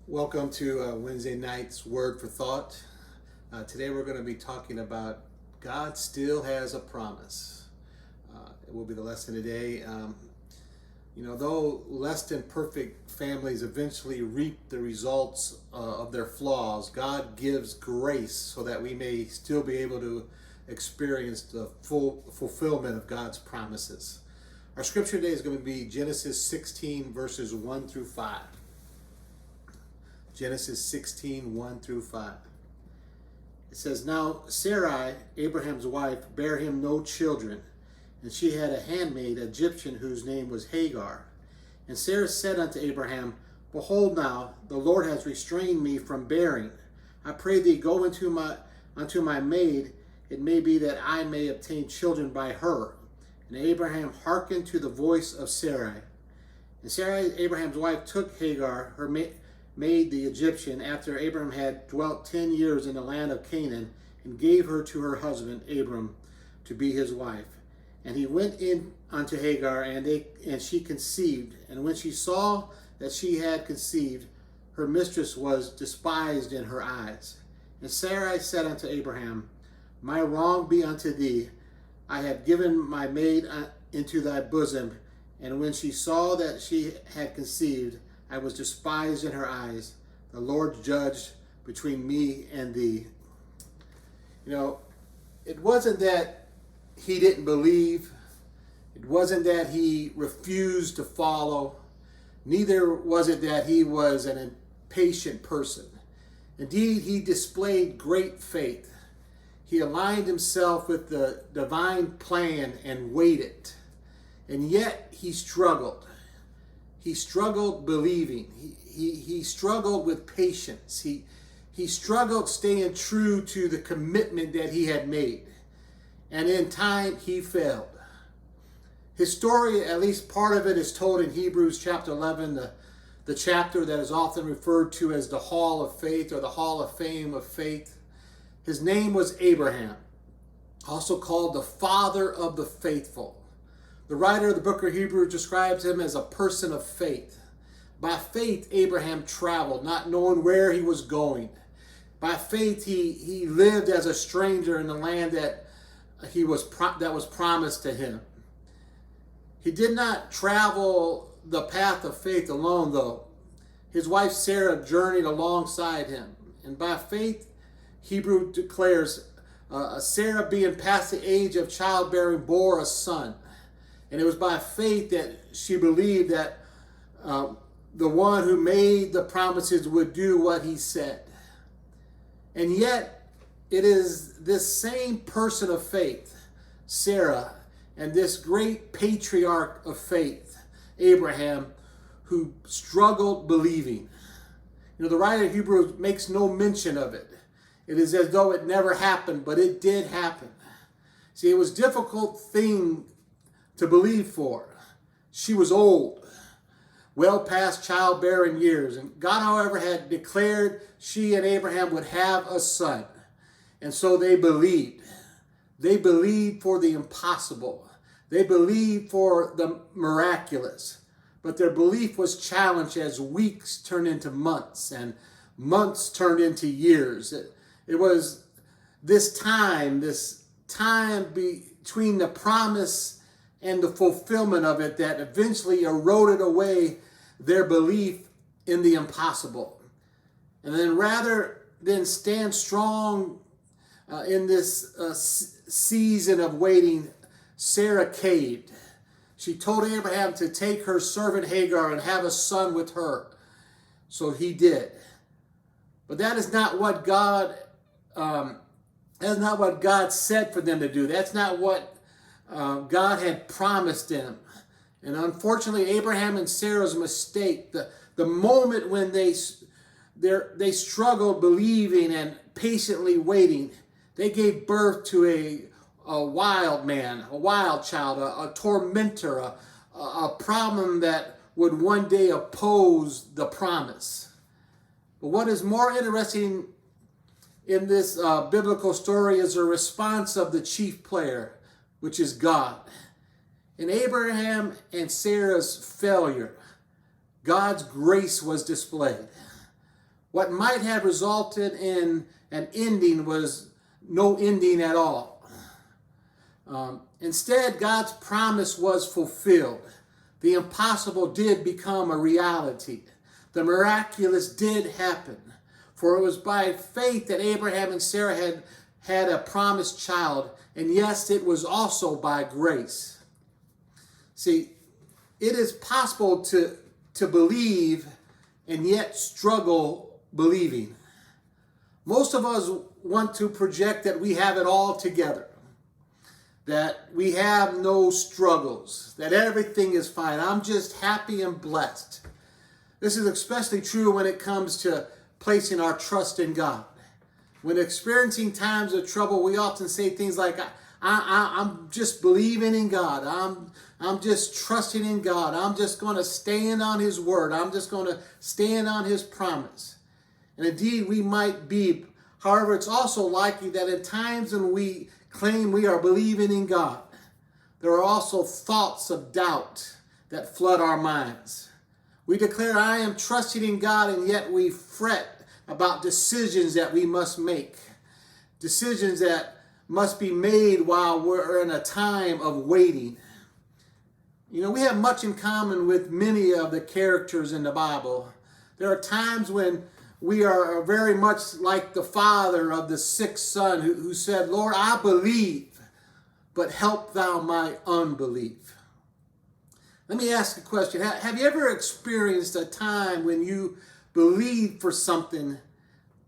Welcome to Wednesday night's Word for Thought. Today we're going to be talking about God still has a promise. It will be the lesson today. Though less than perfect families eventually reap the results of their flaws, God gives grace so that we may still be able to experience the full fulfillment of God's promises. Our scripture today is going to be Genesis 16, verses 1 through 5. Genesis 16, 1 through 5. It says, Now Sarai, Abraham's wife, bare him no children, and she had a handmaid, Egyptian, whose name was Hagar. And Sarah said unto Abraham, Behold now, the Lord has restrained me from bearing. I pray thee, go unto my maid, it may be that I may obtain children by her. And Abraham hearkened to the voice of Sarai. And Sarai, Abraham's wife, took Hagar, her maid the Egyptian, after Abram had dwelt 10 years in the land of Canaan, and gave her to her husband Abram to be his wife. And he went in unto Hagar, and she conceived. And when she saw that she had conceived, her mistress was despised in her eyes. And Sarai said unto Abraham, My wrong be unto thee. I have given my maid into thy bosom. And when she saw that she had conceived, I was despised in her eyes. The Lord judged between me and thee. It wasn't that he didn't believe. It wasn't that he refused to follow. Neither was it that he was an impatient person. Indeed, he displayed great faith. He aligned himself with the divine plan and waited. And yet he struggled. He struggled believing. He struggled with patience. He struggled staying true to the commitment that he had made. And in time, he failed. His story, at least part of it, is told in Hebrews chapter 11, the chapter that is often referred to as the Hall of Faith or the Hall of Fame of Faith. His name was Abraham, also called the father of the faithful. The writer of the book of Hebrews describes him as a person of faith. By faith, Abraham traveled, not knowing where he was going. By faith, he lived as a stranger in the land that was promised to him. He did not travel the path of faith alone, though. His wife Sarah journeyed alongside him. And by faith, Hebrew declares, Sarah, being past the age of childbearing, bore a son. And it was by faith that she believed that the one who made the promises would do what he said. And yet, it is this same person of faith, Sarah, and this great patriarch of faith, Abraham, who struggled believing. The writer of Hebrews makes no mention of it. It is as though it never happened, but it did happen. See, it was a difficult thing to believe for. She was old, well past childbearing years. And God, however, had declared she and Abraham would have a son. And so they believed. They believed for the impossible. They believed for the miraculous. But their belief was challenged as weeks turned into months and months turned into years. It was this time between the promise and the fulfillment of it that eventually eroded away their belief in the impossible. And then rather than stand strong in this season of waiting, Sarah caved. She told Abraham to take her servant Hagar and have a son with her. So he did. But that is not what God said for them to do. That's not what God had promised them. And unfortunately, Abraham and Sarah's mistake, the moment when they struggled believing and patiently waiting, they gave birth to a wild man, a wild child, a tormentor, a problem that would one day oppose the promise. But what is more interesting in this biblical story is the response of the chief player, which is God. In Abraham and Sarah's failure, God's grace was displayed. What might have resulted in an ending was no ending at all. Instead, God's promise was fulfilled. The impossible did become a reality. The miraculous did happen. For it was by faith that Abraham and Sarah had a promised child. And yes, it was also by grace. See, it is possible to believe and yet struggle believing. Most of us want to project that we have it all together, that we have no struggles, that everything is fine. I'm just happy and blessed. This is especially true when it comes to placing our trust in God. When experiencing times of trouble, we often say things like, I'm just believing in God. I'm just trusting in God. I'm just going to stand on His word. I'm just going to stand on His promise. And indeed, we might be. However, it's also likely that at times when we claim we are believing in God, there are also thoughts of doubt that flood our minds. We declare, I am trusting in God, and yet we fret about decisions that we must make. Decisions that must be made while we're in a time of waiting. You know, we have much in common with many of the characters in the Bible. There are times when we are very much like the father of the sick son who said, Lord, I believe, but help thou my unbelief. Let me ask a question. Have you ever experienced a time when you believed for something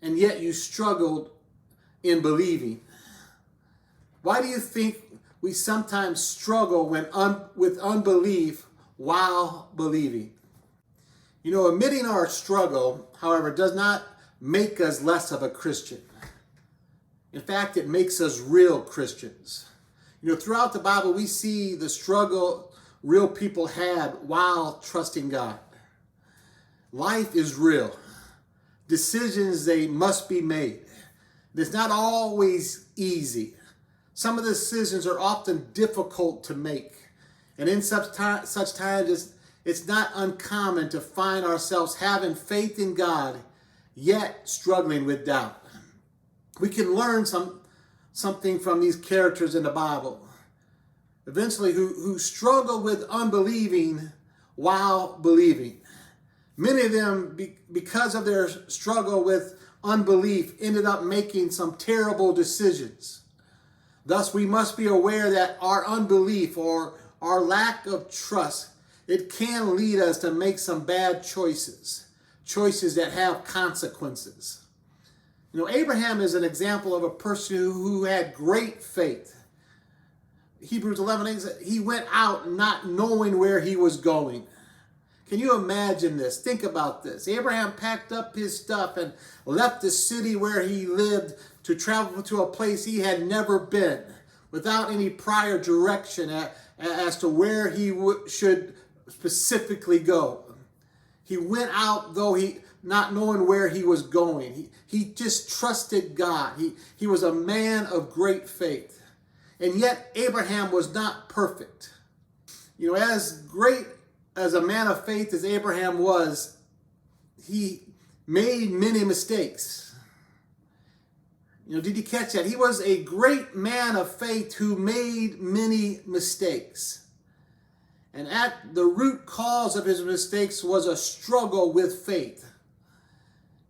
and yet you struggled in believing? Why do you think we sometimes struggle with unbelief while believing? You know, admitting our struggle, however, does not make us less of a Christian. In fact, it makes us real Christians. You know, throughout the Bible, we see the struggle real people had while trusting God. Life is real. Decisions, they must be made. It's not always easy. Some of the decisions are often difficult to make. And in such times, it's not uncommon to find ourselves having faith in God, yet struggling with doubt. We can learn something from these characters in the Bible, eventually who struggle with unbelieving while believing. Many of them, because of their struggle with unbelief, ended up making some terrible decisions. Thus, we must be aware that our unbelief or our lack of trust, it can lead us to make some bad choices that have consequences. You know, Abraham is an example of a person who had great faith. Hebrews 11:8 says he went out not knowing where he was going. Can you imagine this? Think about this. Abraham packed up his stuff and left the city where he lived to travel to a place he had never been, without any prior direction as to where he should specifically go. He went out, though not knowing where he was going. He just trusted God. He was a man of great faith. And yet Abraham was not perfect. You know, as great as a man of faith as Abraham was, he made many mistakes. You know, did you catch that? He was a great man of faith who made many mistakes. And at the root cause of his mistakes was a struggle with faith.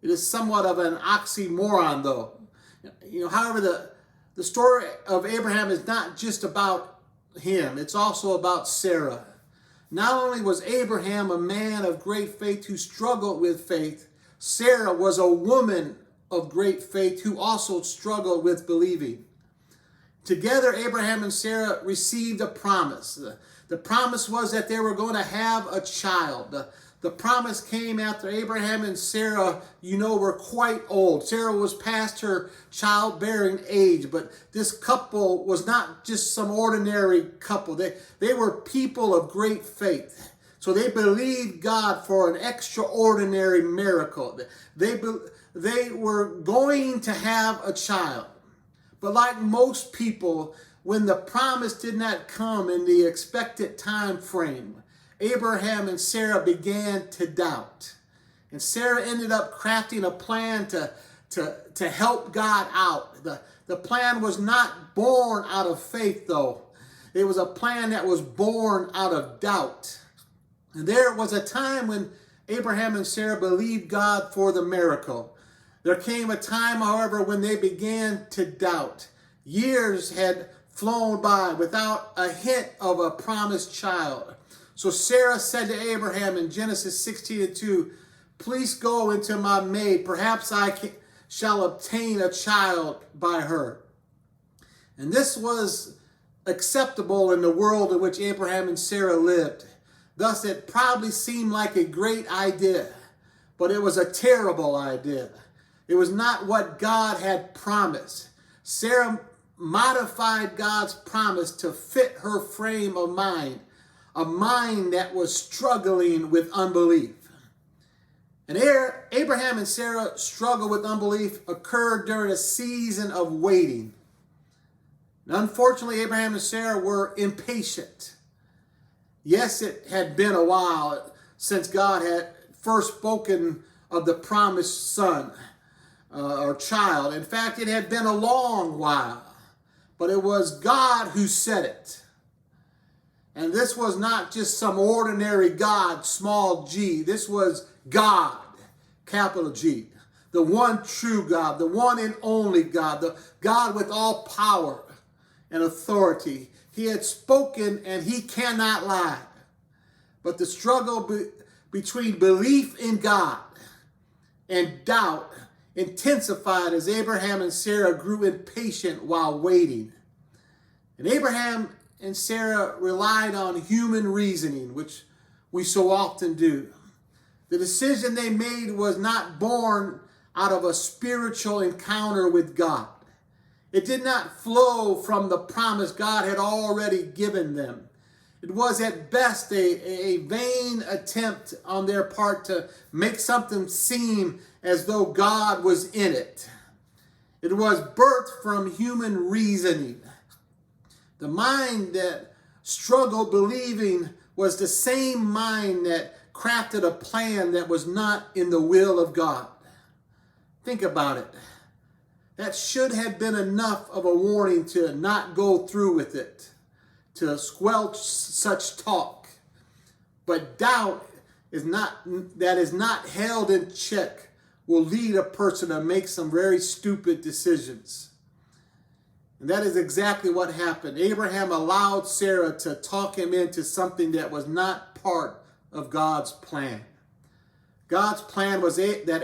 It is somewhat of an oxymoron, though. You know, however, the story of Abraham is not just about him. It's also about Sarah. Not only was Abraham a man of great faith who struggled with faith, Sarah was a woman of great faith who also struggled with believing. Together, Abraham and Sarah received a promise. The promise was that they were going to have a child. The promise came after Abraham and Sarah, were quite old. Sarah was past her childbearing age, but this couple was not just some ordinary couple. They were people of great faith. So they believed God for an extraordinary miracle. They were going to have a child. But like most people, when the promise did not come in the expected time frame, Abraham and Sarah began to doubt. And Sarah ended up crafting a plan to help God out. The plan was not born out of faith, though. It was a plan that was born out of doubt. And there was a time when Abraham and Sarah believed God for the miracle. There came a time, however, when they began to doubt. Years had flown by without a hint of a promised child. So Sarah said to Abraham in Genesis 16:2, "Please go into my maid. Perhaps shall obtain a child by her." And this was acceptable in the world in which Abraham and Sarah lived. Thus, it probably seemed like a great idea, but it was a terrible idea. It was not what God had promised. Sarah modified God's promise to fit her frame of mind, a mind that was struggling with unbelief. And Abraham and Sarah's struggle with unbelief occurred during a season of waiting. And unfortunately, Abraham and Sarah were impatient. Yes, it had been a while since God had first spoken of the promised son or child. In fact, it had been a long while, but it was God who said it. And this was not just some ordinary God, small g. This was God, capital G. The one true God, the one and only God, the God with all power and authority. He had spoken and he cannot lie. But the struggle between belief in God and doubt intensified as Abraham and Sarah grew impatient while waiting. And Abraham and Sarah relied on human reasoning, which we so often do. The decision they made was not born out of a spiritual encounter with God. It did not flow from the promise God had already given them. It was at best a vain attempt on their part to make something seem as though God was in it. It was birthed from human reasoning. The mind that struggled believing was the same mind that crafted a plan that was not in the will of God. Think about it. That should have been enough of a warning to not go through with it, to squelch such talk. But doubt that is not held in check will lead a person to make some very stupid decisions. And that is exactly what happened. Abraham allowed Sarah to talk him into something that was not part of God's plan. God's plan was that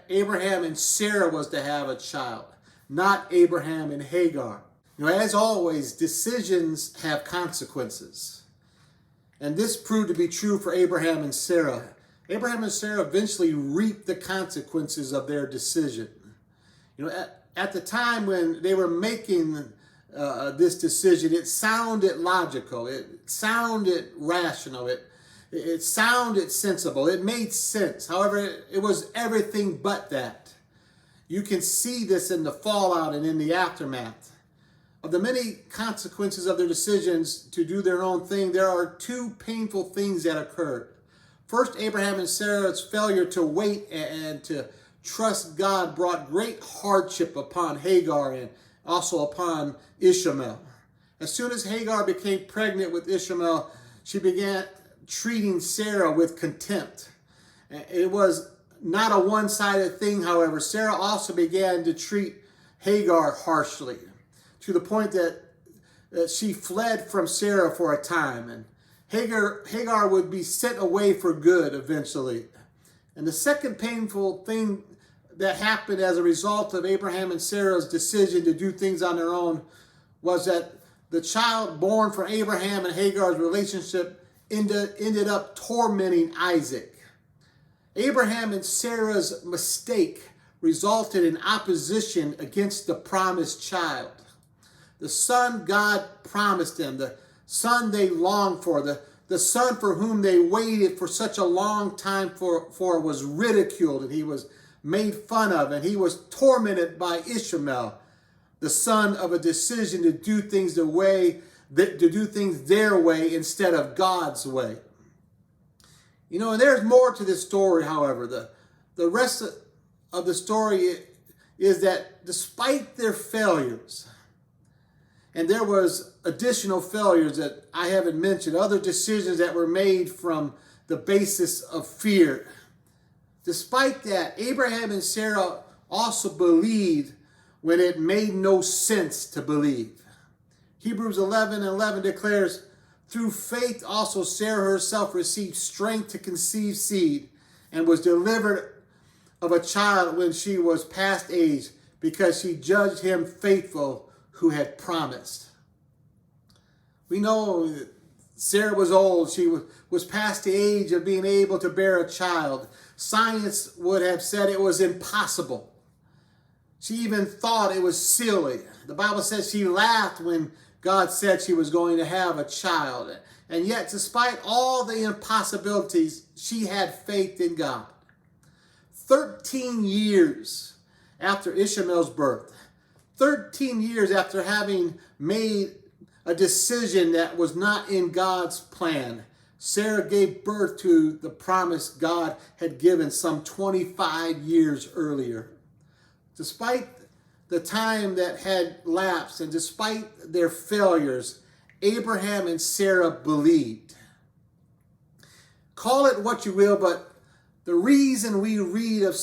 Abraham and Sarah was to have a child, not Abraham and Hagar. As always, decisions have consequences. And this proved to be true for Abraham and Sarah. Abraham and Sarah eventually reaped the consequences of their decision. At the time when they were making this decision, it sounded logical. It sounded rational. It sounded sensible. It made sense. However, it was everything but that. You can see this in the fallout and in the aftermath. Of the many consequences of their decisions to do their own thing, there are two painful things that occurred. First, Abraham and Sarah's failure to wait and to trust God brought great hardship upon Hagar and also upon Ishmael. As soon as Hagar became pregnant with Ishmael, she began treating Sarah with contempt. It was not a one-sided thing, however. Sarah also began to treat Hagar harshly, to the point that she fled from Sarah for a time. And Hagar would be sent away for good eventually. And the second painful thing that happened as a result of Abraham and Sarah's decision to do things on their own was that the child born from Abraham and Hagar's relationship ended up tormenting Isaac. Abraham and Sarah's mistake resulted in opposition against the promised child. The son God promised them, the son they longed for, the son for whom they waited for such a long time for was ridiculed, and he was made fun of, and he was tormented by Ishmael, the son of a decision to do things their way instead of God's way. And there's more to this story, however. The rest of the story is that despite their failures, and there was additional failures that I haven't mentioned, other decisions that were made from the basis of fear. Despite that, Abraham and Sarah also believed when it made no sense to believe. Hebrews 11:11 declares, through faith also Sarah herself received strength to conceive seed and was delivered of a child when she was past age, because she judged him faithful who had promised. We know that Sarah was old. She was past the age of being able to bear a child. Science would have said it was impossible. She even thought it was silly. The Bible says she laughed when God said she was going to have a child. And yet, despite all the impossibilities, she had faith in God. 13 years after Ishmael's birth, 13 years after having made a decision that was not in God's plan, Sarah gave birth to the promise God had given some 25 years earlier. Despite the time that had lapsed and despite their failures, Abraham and Sarah believed. Call it what you will, but the reason we read of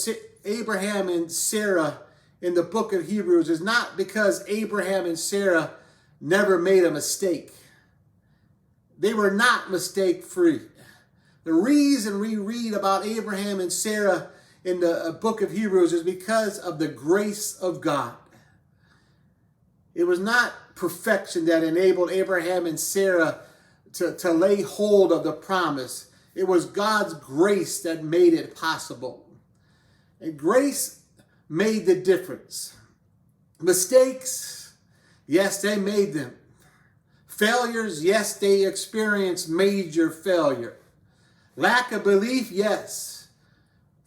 Abraham and Sarah in the book of Hebrews is not because Abraham and Sarah never made a mistake. They were not mistake-free. The reason we read about Abraham and Sarah in the book of Hebrews is because of the grace of God. It was not perfection that enabled Abraham and Sarah to lay hold of the promise. It was God's grace that made it possible. And grace made the difference. Mistakes, yes, they made them. Failures, yes, they experienced major failure. Lack of belief, yes.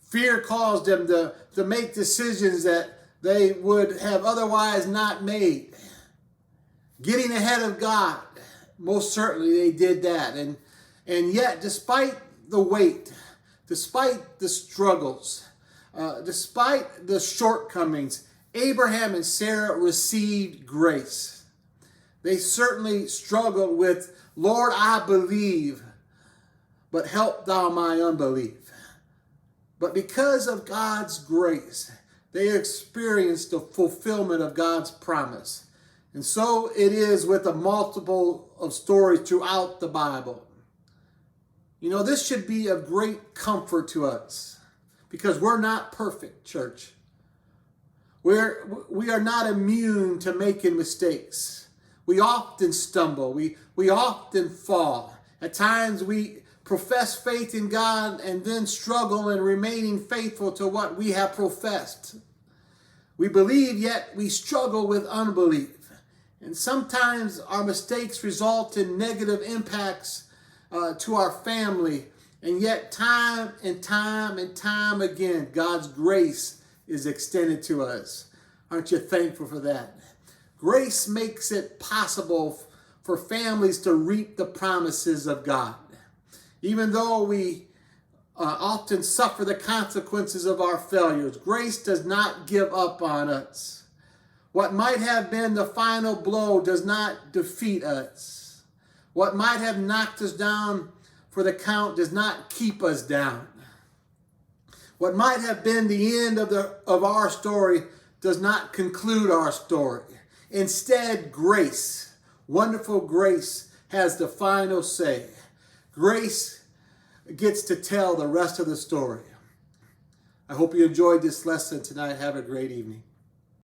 Fear caused them to make decisions that they would have otherwise not made. Getting ahead of God, most certainly they did that. And yet, despite the weight, despite the struggles, despite the shortcomings, Abraham and Sarah received grace. They certainly struggled with, Lord, I believe, but help thou my unbelief. But because of God's grace, they experienced the fulfillment of God's promise. And so it is with a multiple of stories throughout the Bible. This should be of great comfort to us because we're not perfect, church. We are not immune to making mistakes. We often stumble. We often fall. At times we profess faith in God and then struggle in remaining faithful to what we have professed. We believe, yet we struggle with unbelief. And sometimes our mistakes result in negative impacts to our family. And yet time and time again, God's grace is extended to us. Aren't you thankful for that? Grace makes it possible for families to reap the promises of God. Even though we often suffer the consequences of our failures, grace does not give up on us. What might have been the final blow does not defeat us. What might have knocked us down for the count does not keep us down. What might have been the end of our story does not conclude our story. Instead, grace, wonderful grace, has the final say. Grace gets to tell the rest of the story. I hope you enjoyed this lesson tonight. Have a great evening.